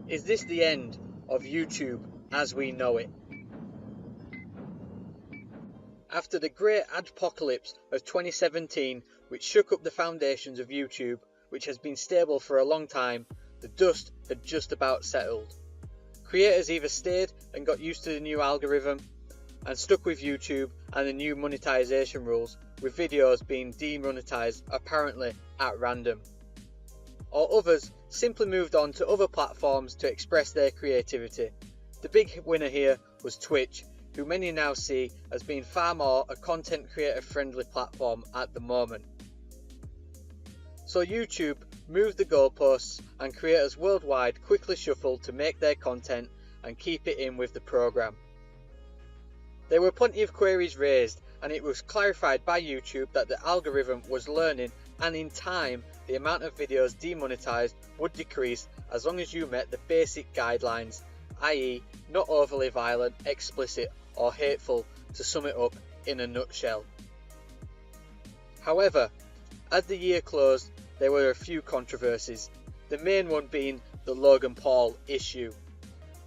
Is this the end of YouTube as we know it? After the great adpocalypse of 2017, which shook up the foundations of YouTube, which has been stable for a long time, the dust had just about settled. Creators either stayed and got used to the new algorithm and stuck with YouTube and the new monetization rules, with videos being demonetized apparently at random. Or others simply moved on to other platforms to express their creativity. The big winner here was Twitch, who many now see as being far more a content creator friendly platform at the moment. So YouTube moved the goalposts and creators worldwide quickly shuffled to make their content and keep it in with the program. There were plenty of queries raised, and it was clarified by YouTube that the algorithm was learning, and in time the amount of videos demonetized would decrease as long as you met the basic guidelines, i.e. not overly violent, explicit or hateful, to sum it up in a nutshell. However, as the year closed, there were a few controversies, the main one being the Logan Paul issue.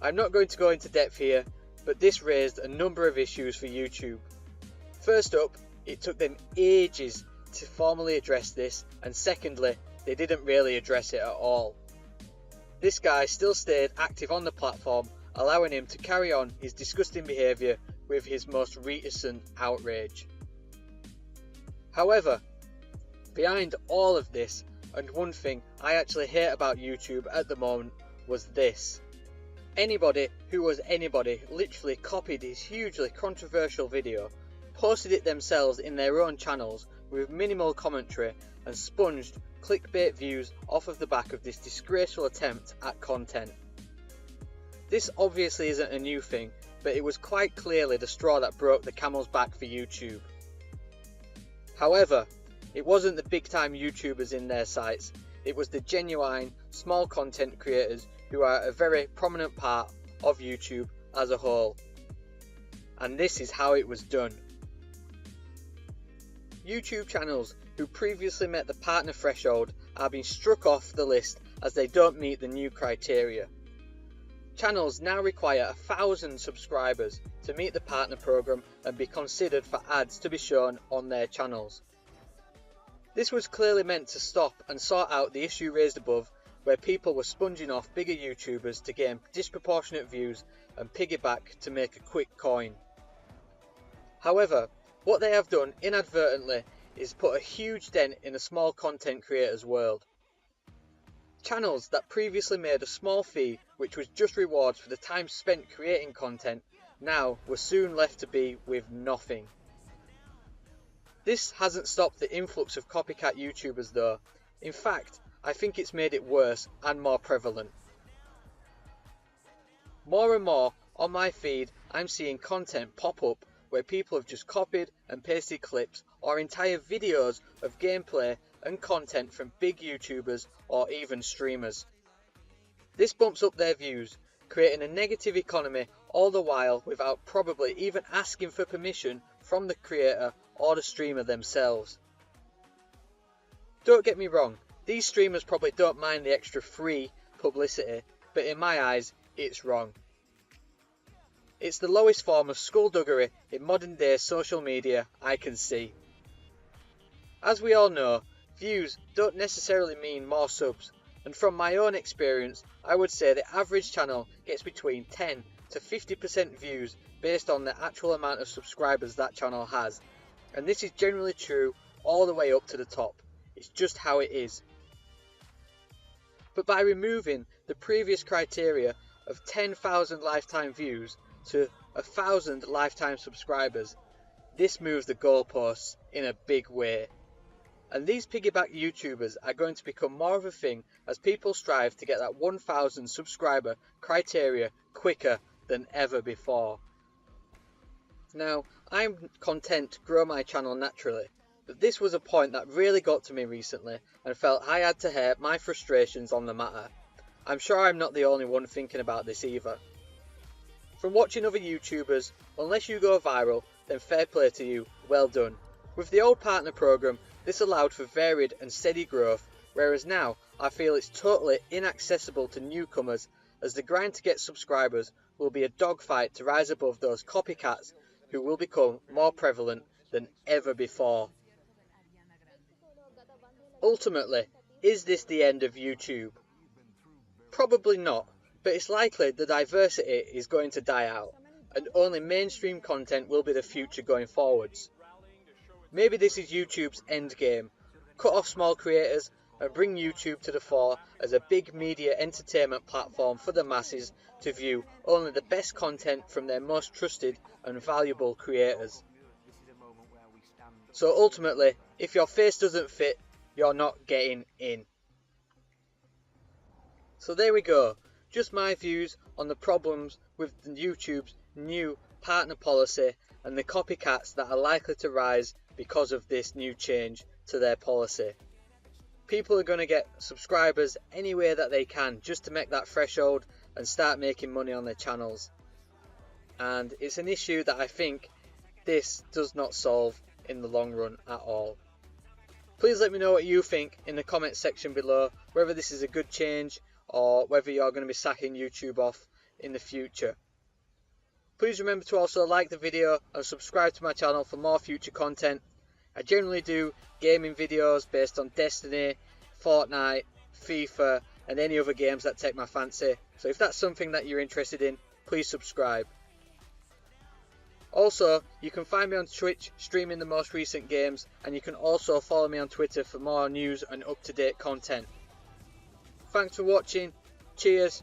I'm not going to go into depth here, but this raised a number of issues for YouTube. First up, it took them ages to formally address this, and secondly, they didn't really address it at all. This guy still stayed active on the platform, allowing him to carry on his disgusting behaviour with his most recent outrage. However, behind all of this, and one thing I actually hate about YouTube at the moment, was this. Anybody who was anybody literally copied his hugely controversial video, posted it themselves in their own channels with minimal commentary, and sponged clickbait views off of the back of this disgraceful attempt at content. This obviously isn't a new thing, but it was quite clearly the straw that broke the camel's back for YouTube. However, it wasn't the big time YouTubers in their sights, it was the genuine, small content creators who are a very prominent part of YouTube as a whole. And this is how it was done. YouTube channels who previously met the partner threshold are being struck off the list as they don't meet the new criteria. Channels now require 1,000 subscribers to meet the partner program and be considered for ads to be shown on their channels. This was clearly meant to stop and sort out the issue raised above, where people were sponging off bigger YouTubers to gain disproportionate views and piggyback to make a quick coin. However, what they have done inadvertently is put a huge dent in a small content creator's world. Channels that previously made a small fee, which was just rewards for the time spent creating content, now were soon left to be with nothing. This hasn't stopped the influx of copycat YouTubers though. In fact, I think it's made it worse and more prevalent. More and more on my feed, I'm seeing content pop up where people have just copied and pasted clips or entire videos of gameplay and content from big YouTubers or even streamers. This bumps up their views, creating a negative economy, all the while without probably even asking for permission from the creator or the streamer themselves. Don't get me wrong, these streamers probably don't mind the extra free publicity, but in my eyes, it's wrong. It's the lowest form of skullduggery in modern day social media I can see. As we all know, views don't necessarily mean more subs, and from my own experience, I would say the average channel gets between 10 to 50% views based on the actual amount of subscribers that channel has, and this is generally true all the way up to the top. It's just how it is. But by removing the previous criteria of 10,000 lifetime views to 1,000 lifetime subscribers, this moves the goalposts in a big way. And these piggyback YouTubers are going to become more of a thing as people strive to get that 1,000 subscriber criteria quicker than ever before. Now, I'm content to grow my channel naturally, but this was a point that really got to me recently and felt I had to air my frustrations on the matter. I'm sure I'm not the only one thinking about this either. From watching other YouTubers, unless you go viral, then fair play to you, well done. With the old partner program, this allowed for varied and steady growth, whereas now I feel it's totally inaccessible to newcomers as the grind to get subscribers will be a dogfight to rise above those copycats who will become more prevalent than ever before. Ultimately, is this the end of YouTube? Probably not, but it's likely the diversity is going to die out, and only mainstream content will be the future going forwards. Maybe this is YouTube's endgame, cut off small creators and bring YouTube to the fore as a big media entertainment platform for the masses to view only the best content from their most trusted and valuable creators. So ultimately, if your face doesn't fit, you're not getting in. So there we go, just my views on the problems with YouTube's new partner policy and the copycats that are likely to rise because of this new change to their policy. People are going to get subscribers any way that they can just to make that threshold and start making money on their channels. And it's an issue that I think this does not solve in the long run at all. Please let me know what you think in the comment section below, whether this is a good change or whether you're going to be sacking YouTube off in the future. Please remember to also like the video and subscribe to my channel for more future content. I generally do gaming videos based on Destiny, Fortnite, FIFA and any other games that take my fancy, so if that's something that you're interested in, please subscribe. Also, you can find me on Twitch streaming the most recent games, and you can also follow me on Twitter for more news and up-to-date content. Thanks for watching, cheers,